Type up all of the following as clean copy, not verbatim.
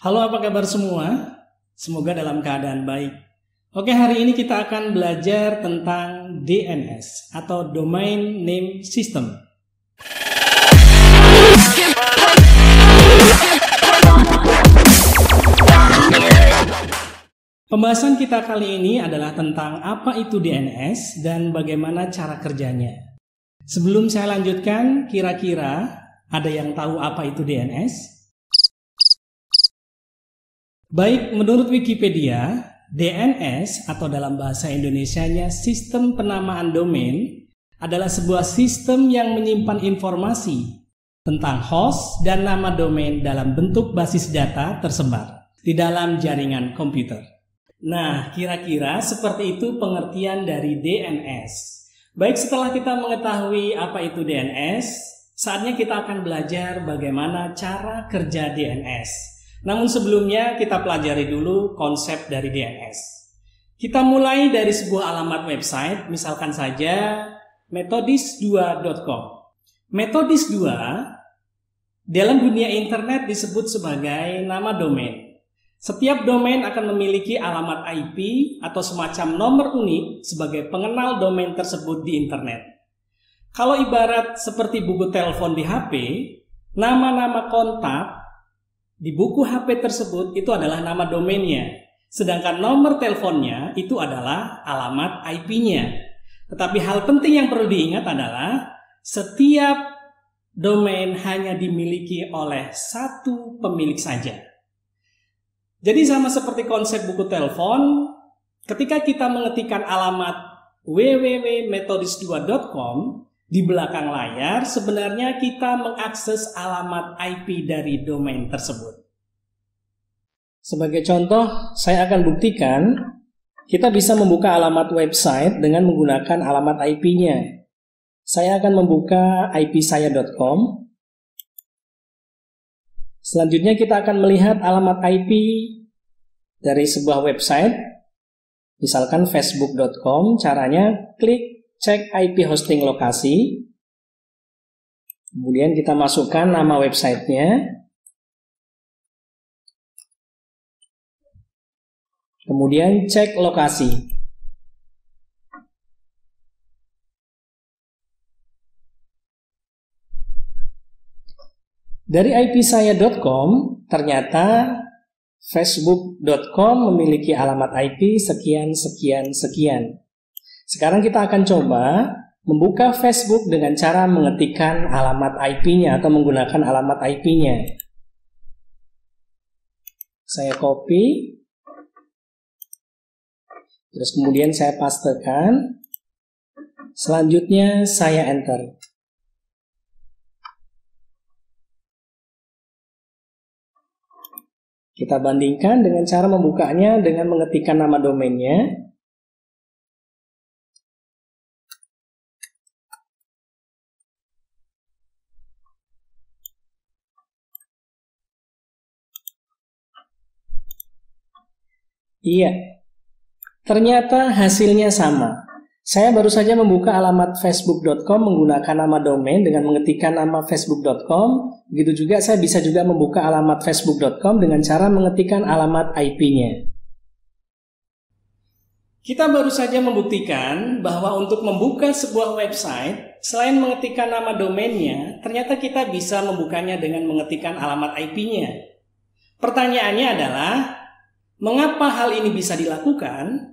Halo, apa kabar semua? Semoga dalam keadaan baik. Oke, hari ini kita akan belajar tentang DNS atau Domain Name System. Pembahasan kita kali ini adalah tentang apa itu DNS dan bagaimana cara kerjanya. Sebelum saya lanjutkan, kira-kira ada yang tahu apa itu DNS? Baik, menurut Wikipedia, DNS atau dalam bahasa Indonesianya Sistem Penamaan Domain adalah sebuah sistem yang menyimpan informasi tentang host dan nama domain dalam bentuk basis data tersebar di dalam jaringan komputer. Nah, kira-kira seperti itu pengertian dari DNS. Baik, setelah kita mengetahui apa itu DNS, saatnya kita akan belajar bagaimana cara kerja DNS. Namun sebelumnya kita pelajari dulu konsep dari DNS. Kita mulai dari sebuah alamat website, misalkan saja methodist2.com. Methodist2 dalam dunia internet disebut sebagai nama domain. Setiap domain akan memiliki alamat IP atau semacam nomor unik sebagai pengenal domain tersebut di internet. Kalau ibarat seperti buku telepon di HP, nama-nama kontak di buku HP tersebut itu adalah nama domainnya, sedangkan nomor teleponnya itu adalah alamat IP-nya. Tetapi hal penting yang perlu diingat adalah setiap domain hanya dimiliki oleh satu pemilik saja. Jadi sama seperti konsep buku telepon, ketika kita mengetikkan alamat www.methodist2.com, di belakang layar sebenarnya kita mengakses alamat IP dari domain tersebut. Sebagai contoh, saya akan buktikan kita bisa membuka alamat website dengan menggunakan alamat IP-nya. Saya akan membuka ipsaya.com. Selanjutnya kita akan melihat alamat IP dari sebuah website, misalkan facebook.com. Caranya klik cek IP hosting lokasi, kemudian kita masukkan nama websitenya, kemudian cek lokasi. Dari ipsaya.com ternyata facebook.com memiliki alamat IP sekian. Sekarang kita akan coba membuka Facebook dengan cara mengetikkan alamat IP-nya atau menggunakan alamat IP-nya. Saya copy, terus kemudian saya pastekan, selanjutnya saya enter. Kita bandingkan dengan cara membukanya dengan mengetikkan nama domainnya. Iya, ternyata hasilnya sama. Saya baru saja membuka alamat facebook.com menggunakan nama domain dengan mengetikkan nama facebook.com. Begitu juga saya bisa juga membuka alamat facebook.com dengan cara mengetikkan alamat IP-nya. Kita baru saja membuktikan bahwa untuk membuka sebuah website, selain mengetikkan nama domainnya, ternyata kita bisa membukanya dengan mengetikkan alamat IP-nya. Pertanyaannya adalah, mengapa hal ini bisa dilakukan?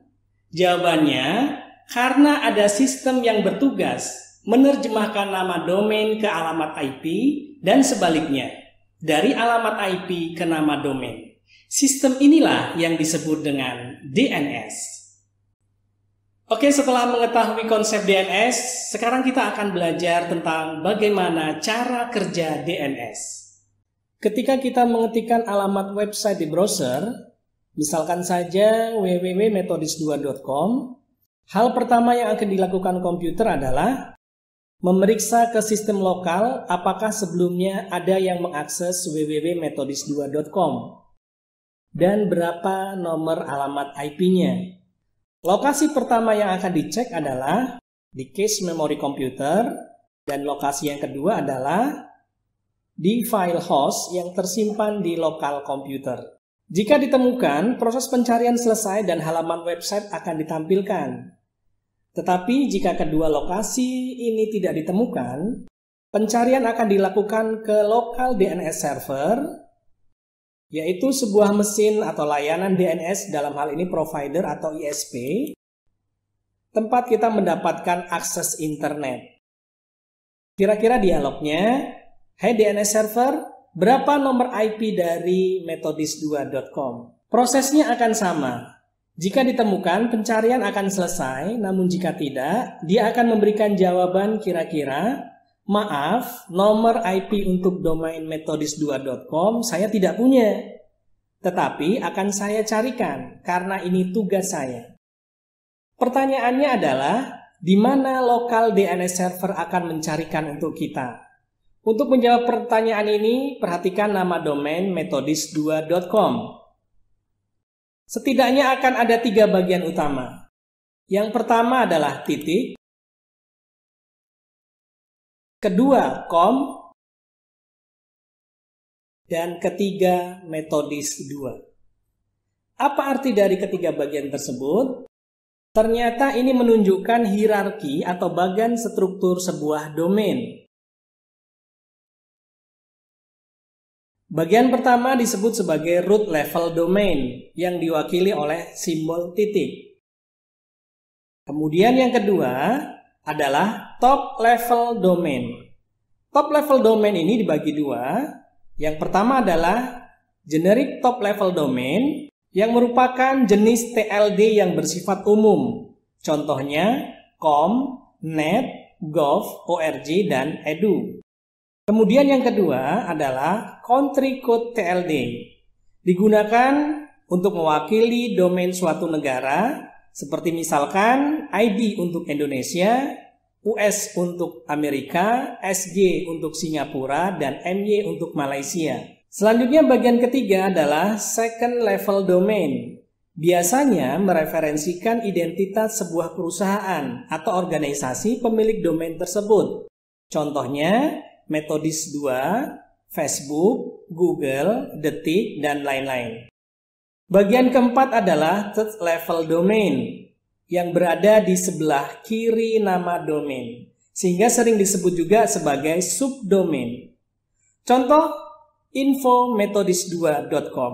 Jawabannya, karena ada sistem yang bertugas menerjemahkan nama domain ke alamat IP dan sebaliknya, dari alamat IP ke nama domain. Sistem inilah yang disebut dengan DNS. Oke, setelah mengetahui konsep DNS, sekarang kita akan belajar tentang bagaimana cara kerja DNS. Ketika kita mengetikkan alamat website di browser, misalkan saja www.methodist2.com, hal pertama yang akan dilakukan komputer adalah memeriksa ke sistem lokal apakah sebelumnya ada yang mengakses www.methodist2.com dan berapa nomor alamat IP-nya. Lokasi pertama yang akan dicek adalah di cache memori komputer, dan lokasi yang kedua adalah di file host yang tersimpan di lokal komputer. Jika ditemukan, proses pencarian selesai dan halaman website akan ditampilkan. Tetapi jika kedua lokasi ini tidak ditemukan, pencarian akan dilakukan ke local DNS server, yaitu sebuah mesin atau layanan DNS, dalam hal ini provider atau ISP, tempat kita mendapatkan akses internet. Kira-kira dialognya, "Hai DNS server, berapa nomor IP dari methodist2.com?" Prosesnya akan sama. Jika ditemukan, pencarian akan selesai, namun jika tidak, dia akan memberikan jawaban kira-kira, "Maaf, nomor IP untuk domain methodist2.com saya tidak punya. Tetapi akan saya carikan karena ini tugas saya." Pertanyaannya adalah, di mana lokal DNS server akan mencarikan untuk kita? Untuk menjawab pertanyaan ini, perhatikan nama domain methodist2.com. Setidaknya akan ada 3 bagian utama. Yang pertama adalah titik, kedua com, dan ketiga methodist2. Apa arti dari ketiga bagian tersebut? Ternyata ini menunjukkan hierarki atau bagan struktur sebuah domain. Bagian pertama disebut sebagai root level domain yang diwakili oleh simbol titik. Kemudian yang kedua adalah top level domain. Top level domain ini dibagi 2. Yang pertama adalah generic top level domain yang merupakan jenis TLD yang bersifat umum. Contohnya com, net, gov, org, dan edu. Kemudian yang kedua adalah country code TLD. Digunakan untuk mewakili domain suatu negara, seperti misalkan ID untuk Indonesia, US untuk Amerika, SG untuk Singapura, dan MY untuk Malaysia. Selanjutnya bagian ketiga adalah second level domain. Biasanya mereferensikan identitas sebuah perusahaan atau organisasi pemilik domain tersebut. Contohnya Methodist2, Facebook, Google, Detik, dan lain-lain. Bagian keempat adalah third level domain yang berada di sebelah kiri nama domain, sehingga sering disebut juga sebagai subdomain. Contoh, info methodist2.com.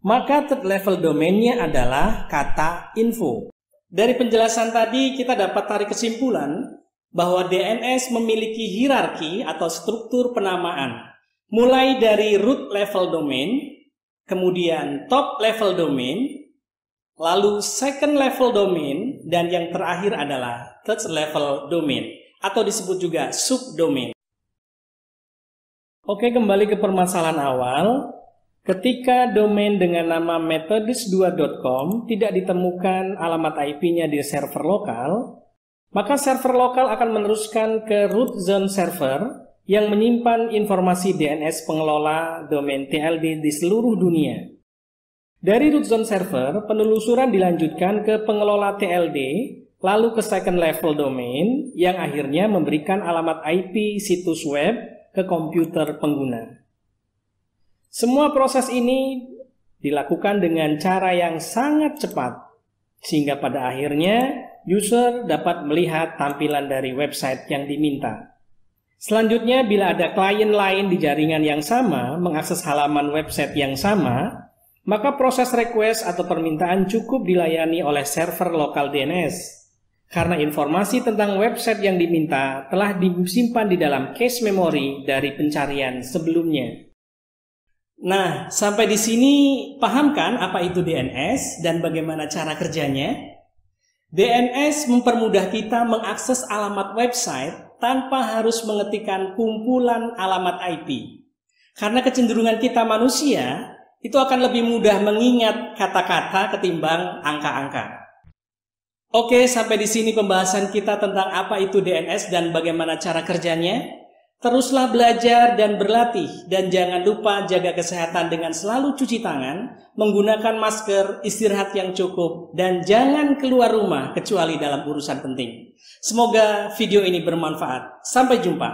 Maka third level domainnya adalah kata info. Dari penjelasan tadi kita dapat tarik kesimpulan bahwa DNS memiliki hierarki atau struktur penamaan, mulai dari root level domain, kemudian top level domain, lalu second level domain, dan yang terakhir adalah third level domain atau disebut juga subdomain. Oke, kembali ke permasalahan awal. Ketika domain dengan nama methodist2.com tidak ditemukan alamat IP-nya di server lokal, maka server lokal akan meneruskan ke root zone server yang menyimpan informasi DNS pengelola domain TLD di seluruh dunia. Dari root zone server, penelusuran dilanjutkan ke pengelola TLD, lalu ke second level domain yang akhirnya memberikan alamat IP situs web ke komputer pengguna. Semua proses ini dilakukan dengan cara yang sangat cepat, sehingga pada akhirnya user dapat melihat tampilan dari website yang diminta. Selanjutnya, bila ada klien lain di jaringan yang sama mengakses halaman website yang sama, maka proses request atau permintaan cukup dilayani oleh server lokal DNS. Karena informasi tentang website yang diminta telah disimpan di dalam cache memory dari pencarian sebelumnya. Nah, sampai di sini paham kan apa itu DNS dan bagaimana cara kerjanya? DNS mempermudah kita mengakses alamat website tanpa harus mengetikkan kumpulan alamat IP. Karena kecenderungan kita manusia, itu akan lebih mudah mengingat kata-kata ketimbang angka-angka. Oke, sampai di sini pembahasan kita tentang apa itu DNS dan bagaimana cara kerjanya. Teruslah belajar dan berlatih, dan jangan lupa jaga kesehatan dengan selalu cuci tangan, menggunakan masker, istirahat yang cukup, dan jangan keluar rumah kecuali dalam urusan penting. Semoga video ini bermanfaat. Sampai jumpa.